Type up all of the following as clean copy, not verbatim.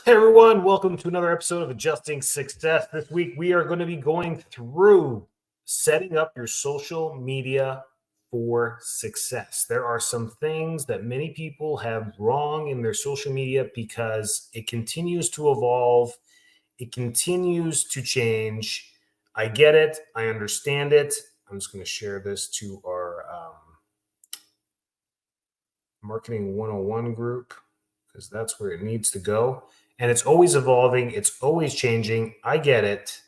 Hey everyone, welcome to another episode of Adjusting Success. This week we are going to be going through setting up your social media for success. There are some things that many people have wrong in their social media because it continues to evolve, it continues to change. I get it, I understand it. I'm just going to share this to our Marketing 101 group because that's where it needs to go. And it's always evolving. It's always changing. I get it.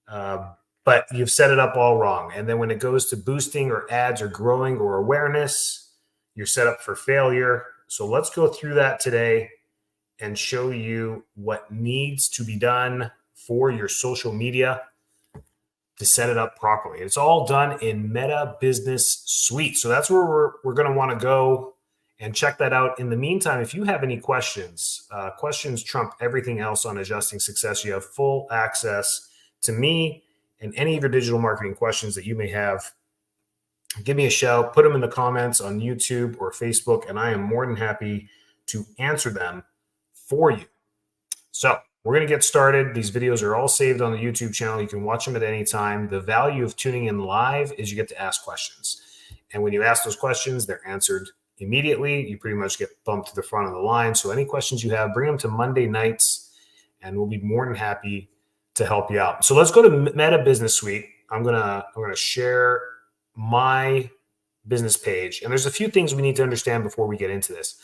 But you've set it up all wrong. And then when it goes to boosting or ads or growing or awareness, you're set up for failure. So let's go through that today and show you what needs to be done for your social media to set it up properly. It's all done in Meta Business Suite. So that's where we're going to want to go and check that out. In the meantime, if you have any questions, questions trump everything else on Adjusting Success. You have full access to me and any of your digital marketing questions that you may have. Give me a shout, put them in the comments on YouTube or Facebook, and I am more than happy to answer them for you. So we're going to get started. These videos are all saved on the YouTube channel. You can watch them at any time. The value of tuning in live is you get to ask questions. And when you ask those questions, they're answered immediately. You pretty much get bumped to the front of the line. So any questions you have, bring them to Monday nights, and we'll be more than happy to help you out. So let's go to Meta Business Suite. I'm gonna share my business page. And there's a few things we need to understand before we get into this.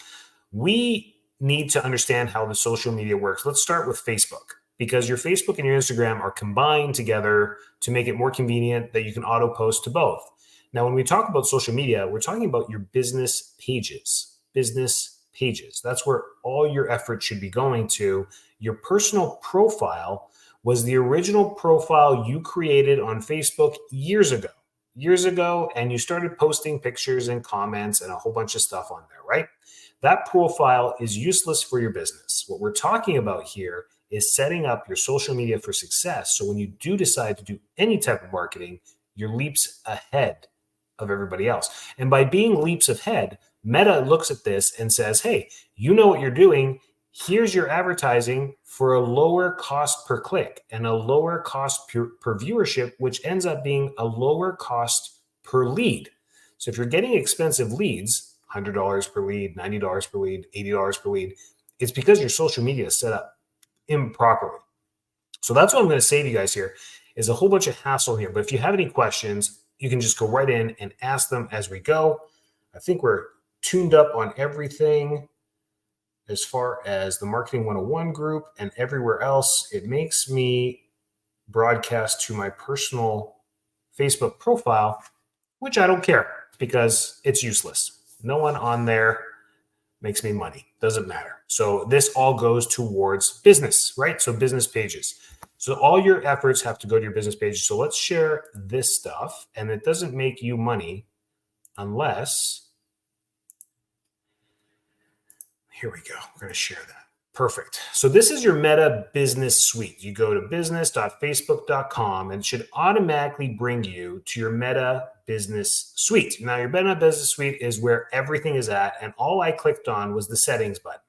We need to understand how the social media works. Let's start with Facebook, because your Facebook and your Instagram are combined together to make it more convenient that you can auto post to both. Now, when we talk about social media, we're talking about your business pages. Business pages. That's where all your effort should be going to. Your personal profile was the original profile you created on Facebook years ago, and you started posting pictures and comments and a whole bunch of stuff on there, right? That profile is useless for your business. What we're talking about here is setting up your social media for success. So when you do decide to do any type of marketing, you're leaps ahead of everybody else. And by being leaps ahead, Meta looks at this and says, hey, you know what you're doing. Here's your advertising for a lower cost per click and a lower cost per viewership, which ends up being a lower cost per lead. So if you're getting expensive leads, $100 per lead, $90 per lead, $80 per lead, it's because your social media is set up improperly. So that's what I'm going to say to you guys here is a whole bunch of hassle here. But if you have any questions, you can just go right in and ask them as we go. I think we're tuned up on everything as far as the Marketing 101 group and everywhere else. It makes me broadcast to my personal Facebook profile, which I don't care because it's useless. No one on there makes me money. Doesn't matter. So this all goes towards business, right? So business pages. So all your efforts have to go to your business pages. So let's share this stuff. And it doesn't make you money unless, here we go. We're going to share that. Perfect. So this is your Meta Business Suite. You go to business.facebook.com and it should automatically bring you to your Meta Business Suite. Now, your Meta Business Suite is where everything is at. And all I clicked on was the settings button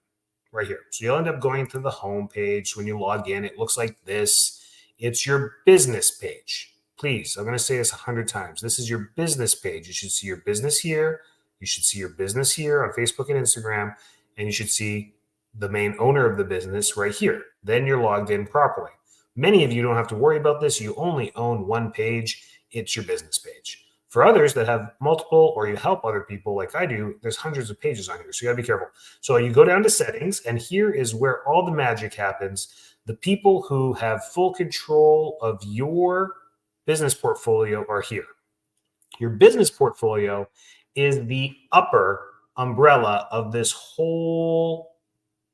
right here. So you'll end up going to the home page. When you log in, it looks like this. It's your business page. Please, I'm going to say this 100 times. This is your business page. You should see your business here. You should see your business here on Facebook and Instagram. And you should see the main owner of the business right here. Then you're logged in properly. Many of you don't have to worry about this. You only own one page. It's your business page. For others that have multiple, or you help other people like I do, there's hundreds of pages on here. So you gotta be careful. So you go down to settings, and here is where all the magic happens. The people who have full control of your business portfolio are here. Your business portfolio is the upper umbrella of this whole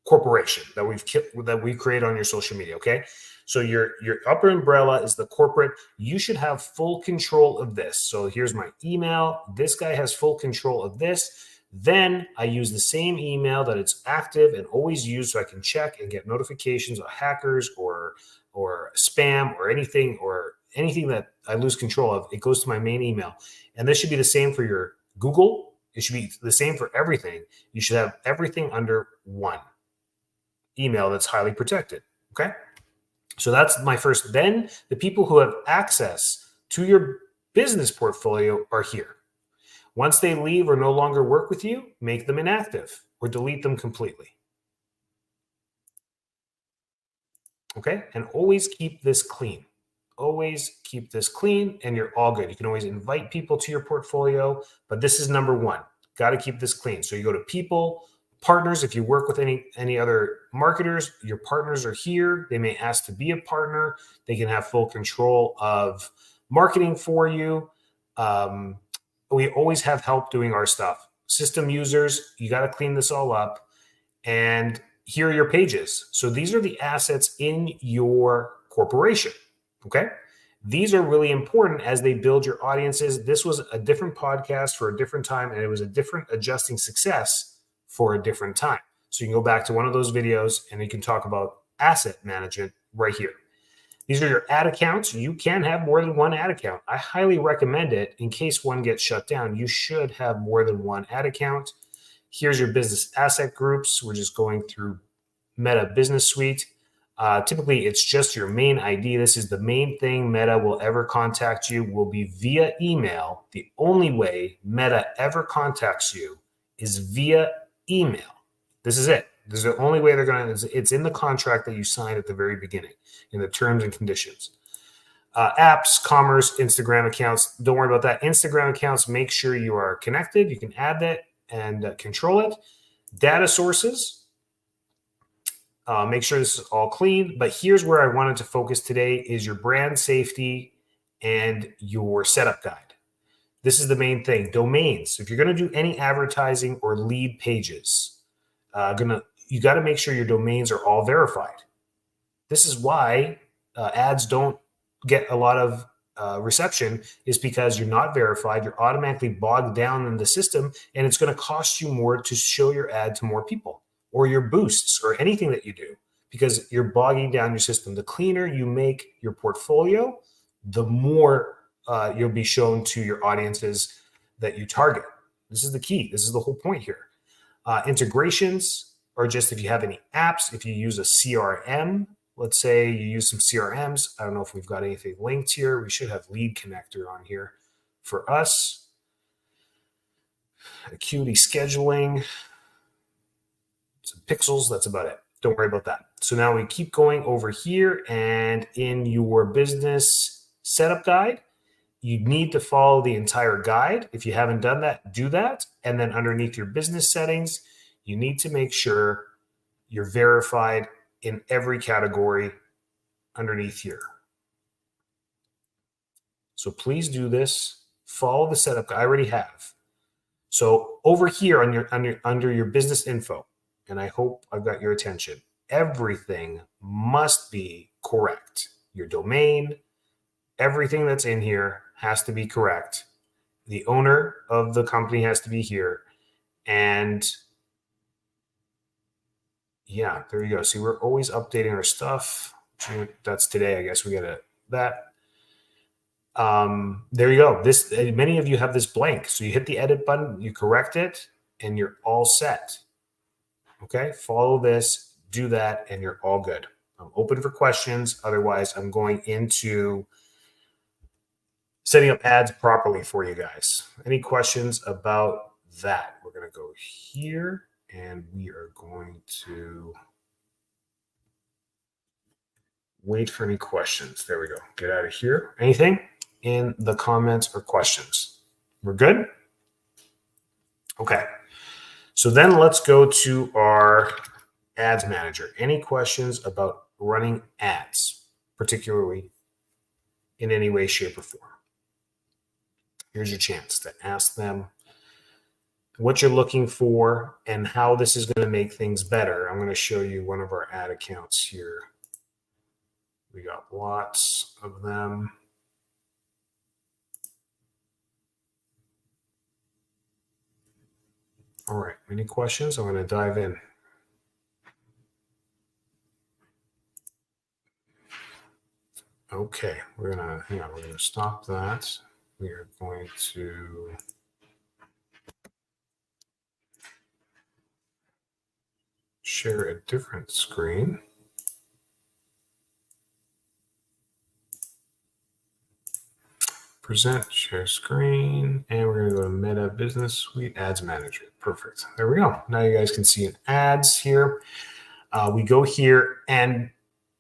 corporation that we create on your social media. Okay, so your upper umbrella is the corporate. You should have full control of this. So here's my email. This guy has full control of this. Then I use the same email that it's active and always used, so I can check and get notifications of hackers or spam or anything that I lose control of. It goes to my main email, and this should be the same for your Google. It should be the same for everything. You should have everything under one. email that's highly protected. Okay. So that's my first. Then the people who have access to your business portfolio are here. Once they leave or no longer work with you, make them inactive or delete them completely. Okay. And always keep this clean. Always keep this clean and you're all good. You can always invite people to your portfolio, but this is number one. Got to keep this clean. So you go to people, partners. If you work with any other marketers, your partners are here. They may ask to be a partner. They can have full control of marketing for you. We always have help doing our stuff. System users, you got to clean this all up. And here are your pages. So these are the assets in your corporation. Okay. These are really important as they build your audiences. This was a different podcast for a different time, and it was a different adjusting success for a different time. So you can go back to one of those videos and you can talk about asset management right here. These are your ad accounts. You can have more than one ad account. I highly recommend it. In case one gets shut down, you should have more than one ad account. Here's your business asset groups. We're just going through Meta Business Suite. Typically, it's just your main ID. This is the main thing Meta will ever contact you will be via email. The only way Meta ever contacts you is via email. This is it. This is the only way they're going to, it's in the contract that you signed at the very beginning in the terms and conditions. Apps, commerce, Instagram accounts. Don't worry about that. Instagram accounts, make sure you are connected. You can add that and control it. Data sources. Make sure this is all clean. But here's where I wanted to focus today is your brand safety and your setup guide. This is the main thing. Domains. If you're going to do any advertising or lead pages, you got to make sure your domains are all verified. This is why ads don't get a lot of reception is because you're not verified. You're automatically bogged down in the system, and it's going to cost you more to show your ad to more people or your boosts or anything that you do because you're bogging down your system. The cleaner you make your portfolio, the more you'll be shown to your audiences that you target. This is the key. This is the whole point here. Integrations are just if you have any apps, if you use a CRM, let's say you use some CRMs. I don't know if we've got anything linked here. We should have Lead Connector on here for us. Acuity scheduling, some pixels. That's about it. Don't worry about that. So now we keep going over here, and in your business setup guide, you need to follow the entire guide. If you haven't done that, do that. And then underneath your business settings, you need to make sure you're verified in every category underneath here. So please do this. Follow the setup guide. I already have. So over here under your business info, and I hope I've got your attention, everything must be correct. Your domain, everything that's in here has to be correct. The owner of the company has to be here. And yeah, there you go. See, we're always updating our stuff. That's today, I guess we got that. There you go. This many of you have this blank. So you hit the edit button, you correct it, and you're all set. Okay, follow this, do that, and you're all good. I'm open for questions. Otherwise, I'm going into setting up ads properly for you guys. Any questions about that? We're going to go here and we are going to wait for any questions. There we go. Get out of here. Anything in the comments or questions? We're good? Okay. So then let's go to our ads manager. Any questions about running ads, particularly in any way, shape, or form? Here's your chance to ask them what you're looking for and how this is going to make things better. I'm going to show you one of our ad accounts here. We got lots of them. All right, any questions? I'm going to dive in. Okay, we're going to stop that. We are going to share a different screen. Present, share screen, and we're going to go to Meta Business Suite Ads Manager. Perfect. There we go. Now you guys can see an ads here. We go here and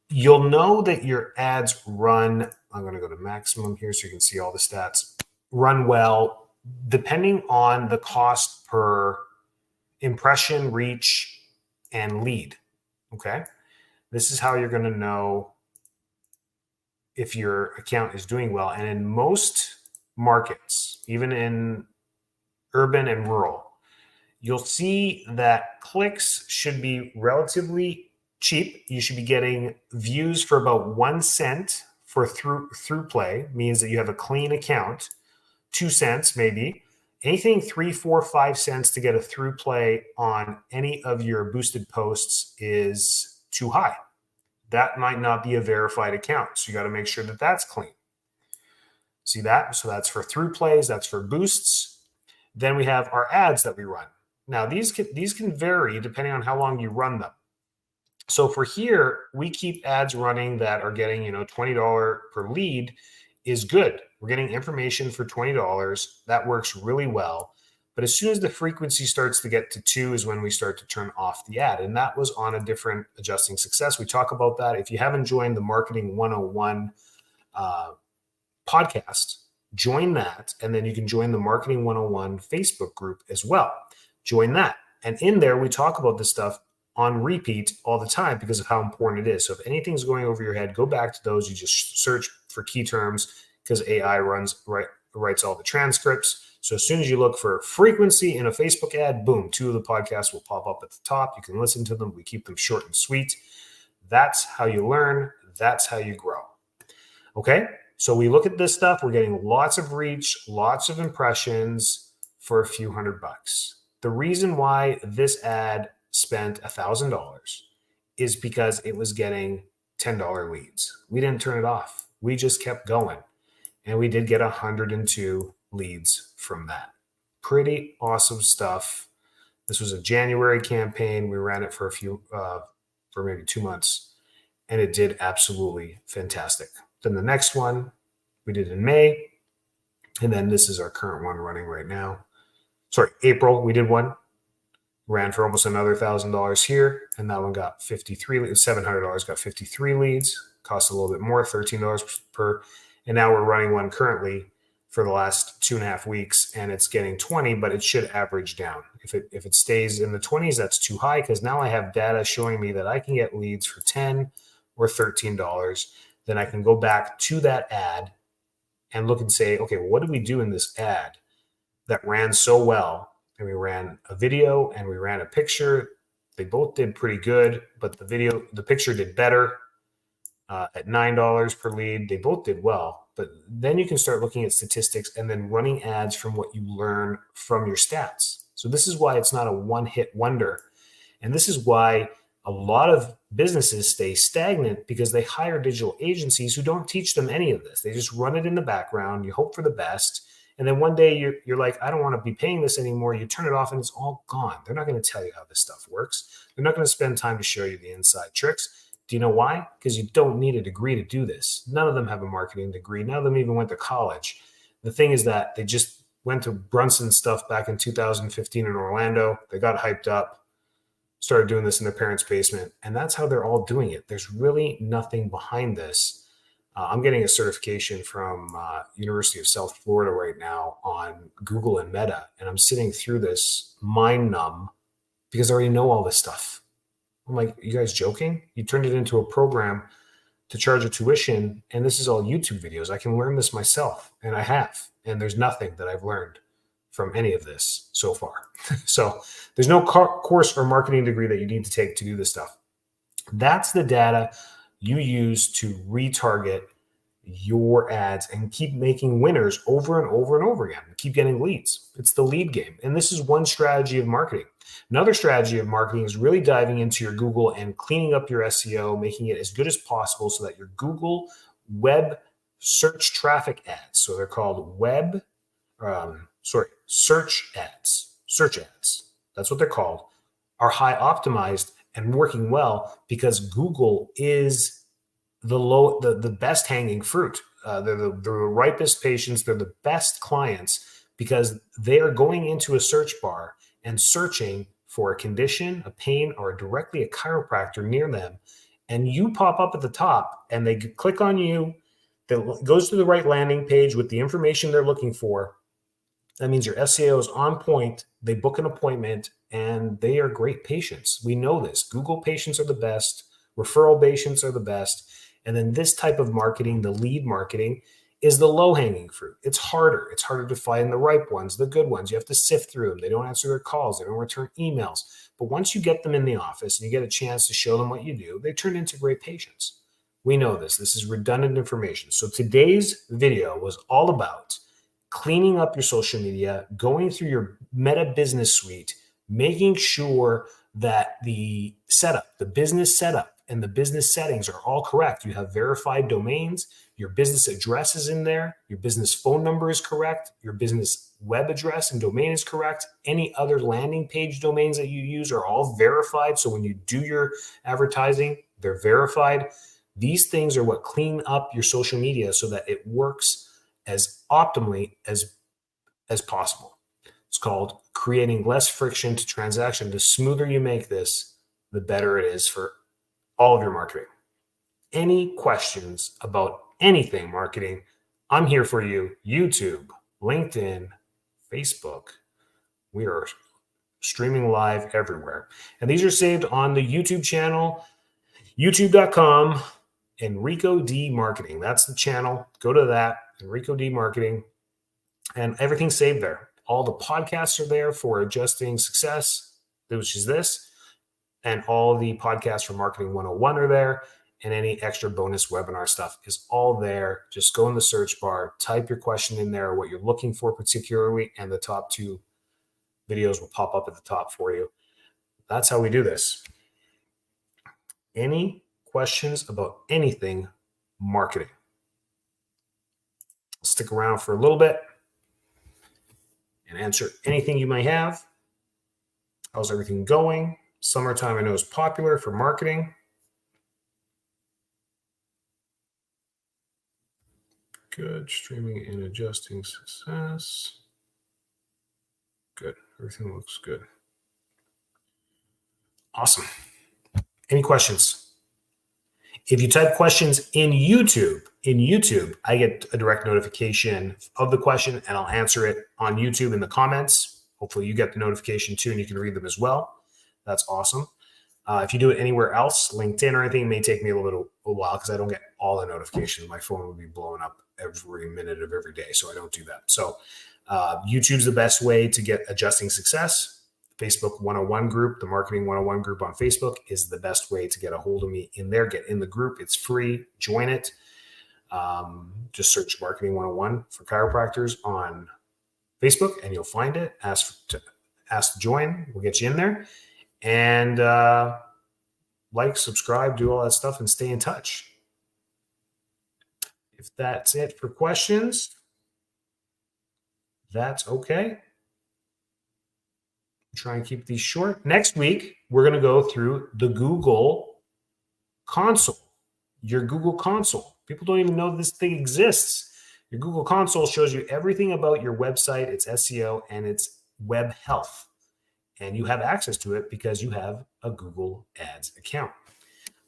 you'll know that your ads run. I'm going to go to maximum here so you can see all the stats. Run well, depending on the cost per impression, reach, and lead. Okay. This is how you're going to know if your account is doing well. And in most markets, even in urban and rural, you'll see that clicks should be relatively cheap. You should be getting views for about 1 cent for through play, means that you have a clean account. 2 cents maybe. Anything 3, 4, 5 cents to get a through play on any of your boosted posts is too high. That might not be a verified account. So you got to make sure that that's clean. See that? So that's for through plays. That's for boosts. Then we have our ads that we run. Now these can vary depending on how long you run them. So for here, we keep ads running that are getting, $20 per lead is good. We're getting information for $20. That works really well. But as soon as the frequency starts to get to 2 is when we start to turn off the ad. And that was on a different adjusting success. We talk about that. If you haven't joined the Marketing 101 podcast, join that. And then you can join the Marketing 101 Facebook group as well. Join that. And in there, we talk about this stuff on repeat all the time because of how important it is. So if anything's going over your head, go back to those. You just search for key terms because AI writes all the transcripts. So as soon as you look for frequency in a Facebook ad, boom, 2 of the podcasts will pop up at the top. You can listen to them. We keep them short and sweet. That's how you learn. That's how you grow. Okay, so we look at this stuff. We're getting lots of reach, lots of impressions for a few $100. The reason why this ad spent $1,000 is because it was getting $10 leads. We didn't turn it off. We just kept going. And we did get 102 leads from that. Pretty awesome stuff. This was a January campaign. We ran it for for maybe 2 months, and it did absolutely fantastic. Then the next one we did in May, and then this is our current one running right now. Sorry, April, we did one. Ran for almost another $1,000 here, and that one got $700, got 53 leads. Cost a little bit more, $13 per. And now we're running one currently for the last 2.5 weeks, and it's getting 20, but it should average down. If it stays in the 20s, that's too high because now I have data showing me that I can get leads for $10 or $13. Then I can go back to that ad and look and say, okay, well, what did we do in this ad that ran so well? And we ran a video and we ran a picture. They both did pretty good, but the picture did better at $9 per lead. They both did well, but then you can start looking at statistics and then running ads from what you learn from your stats. So this is why it's not a one-hit wonder. And this is why a lot of businesses stay stagnant because they hire digital agencies who don't teach them any of this. They just run it in the background. You hope for the best. And then one day you're like, I don't want to be paying this anymore. You turn it off and it's all gone. They're not going to tell you how this stuff works. They're not going to spend time to show you the inside tricks. Do you know why? Because you don't need a degree to do this. None of them have a marketing degree. None of them even went to college. The thing is that they just went to Brunson stuff back in 2015 in Orlando. They got hyped up, started doing this in their parents' basement, and that's how they're all doing it. There's really nothing behind this. I'm getting a certification from University of South Florida right now on Google and Meta, and I'm sitting through this mind numb because I already know all this stuff. I'm like, you guys joking? You turned it into a program to charge a tuition, and this is all YouTube videos. I can learn this myself, and I have. And there's nothing that I've learned from any of this so far. So there's no course or marketing degree that you need to take to do this stuff. That's the data you use to retarget your ads and keep making winners over and over and over again. Keep getting leads. It's the lead game. And this is one strategy of marketing. Another strategy of marketing is really diving into your Google and cleaning up your SEO, making it as good as possible so that your Google web search traffic ads, so they're called search ads. That's what they're called, are high optimized and working well because Google is the best hanging fruit. They're the ripest patients. They're the best clients because they are going into a search bar and searching for a condition, a pain, or directly a chiropractor near them. And you pop up at the top and they click on you. That goes to the right landing page with the information they're looking for. That means your SEO is on point. They book an appointment and they are great patients. We know this. Google patients are the best. Referral patients are the best. And then this type of marketing, the lead marketing, is the low-hanging fruit. It's harder. It's harder to find the ripe ones, the good ones. You have to sift through them. They don't answer their calls. They don't return emails. But once you get them in the office and you get a chance to show them what you do, they turn into great patients. We know this. This is redundant information. So today's video was all about cleaning up your social media, going through your Meta Business Suite, making sure that the setup, the business setup, and the business settings are all correct. You have verified domains, your business address is in there, your business phone number is correct, your business web address and domain is correct. Any other landing page domains that you use are all verified. So when you do your advertising, they're verified. These things are what clean up your social media so that it works as optimally as possible. It's called creating less friction to transaction. The smoother you make this, the better it is for all of your marketing. Any questions about anything marketing, I'm here for you. YouTube, LinkedIn, Facebook. We are streaming live everywhere. And these are saved on the YouTube channel, youtube.com, Enrico D Marketing. That's the channel. Go to that, Enrico D Marketing, and everything's saved there. All the podcasts are there for Adjusting Success, which is this, and all the podcasts for Marketing 101 are there, and any extra bonus webinar stuff is all there. Just go in the search bar, type your question in there, what you're looking for particularly, and the top 2 videos will pop up at the top for you. That's how we do this. Any questions about anything marketing? I'll stick around for a little bit and answer anything you might have. How's everything going? Summertime, I know, is popular for marketing. Good. Streaming and Adjusting Success. Good. Everything looks good. Awesome. Any questions? If you type questions in YouTube, I get a direct notification of the question and I'll answer it on YouTube in the comments. Hopefully you get the notification too and you can read them as well. That's awesome. If you do it anywhere else, LinkedIn or anything, it may take me a while because I don't get all the notifications. My phone will be blowing up every minute of every day, so I don't do that. So YouTube's the best way to get Adjusting Success. Facebook 101 group, the Marketing 101 group on Facebook is the best way to get a hold of me in there. Get in the group. It's free. Join it. Just search Marketing 101 for chiropractors on Facebook and you'll find it. Ask to join. We'll get you in there. And like, subscribe, do all that stuff, and stay in touch. If that's it for questions, that's okay. Try and keep these short. Next week, we're going to go through the Google console, your Google console. People don't even know this thing exists. Your Google console shows you everything about your website, its SEO, and its web health. And you have access to it because you have a Google Ads account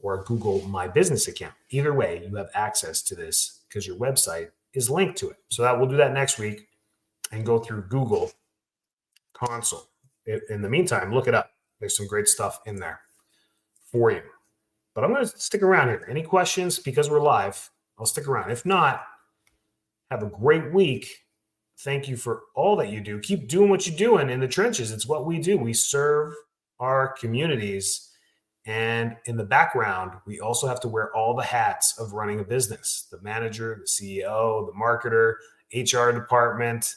or a Google My Business account. Either way, you have access to this because your website is linked to it. So we'll do that next week and go through Google console. In the meantime, look it up. There's some great stuff in there for you. But I'm going to stick around here. Any questions? Because we're live, I'll stick around. If not, have a great week. Thank you for all that you do. Keep doing what you're doing in the trenches. It's what we do. We serve our communities. And in the background, we also have to wear all the hats of running a business. The manager, the CEO, the marketer, HR department,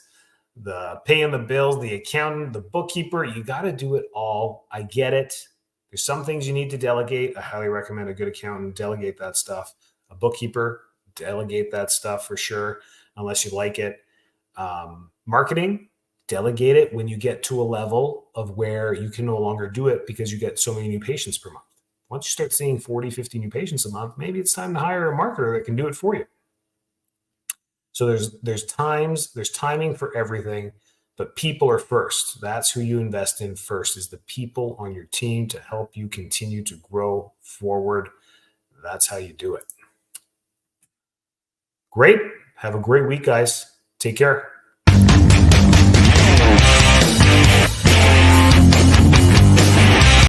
the paying the bills, the accountant, the bookkeeper. You got to do it all. I get it. There's some things you need to delegate. I highly recommend a good accountant delegate that stuff. A bookkeeper, delegate that stuff for sure, unless you like it. Marketing, Delegate it when you get to a level of where you can no longer do it because you get so many new patients per month. Once you start seeing 40, 50 new patients a month, maybe it's time to hire a marketer that can do it for you. So there's timing for everything, but people are first. That's who you invest in first, is the people on your team to help you continue to grow forward. That's how you do it. Great. Have a great week, guys. Take care.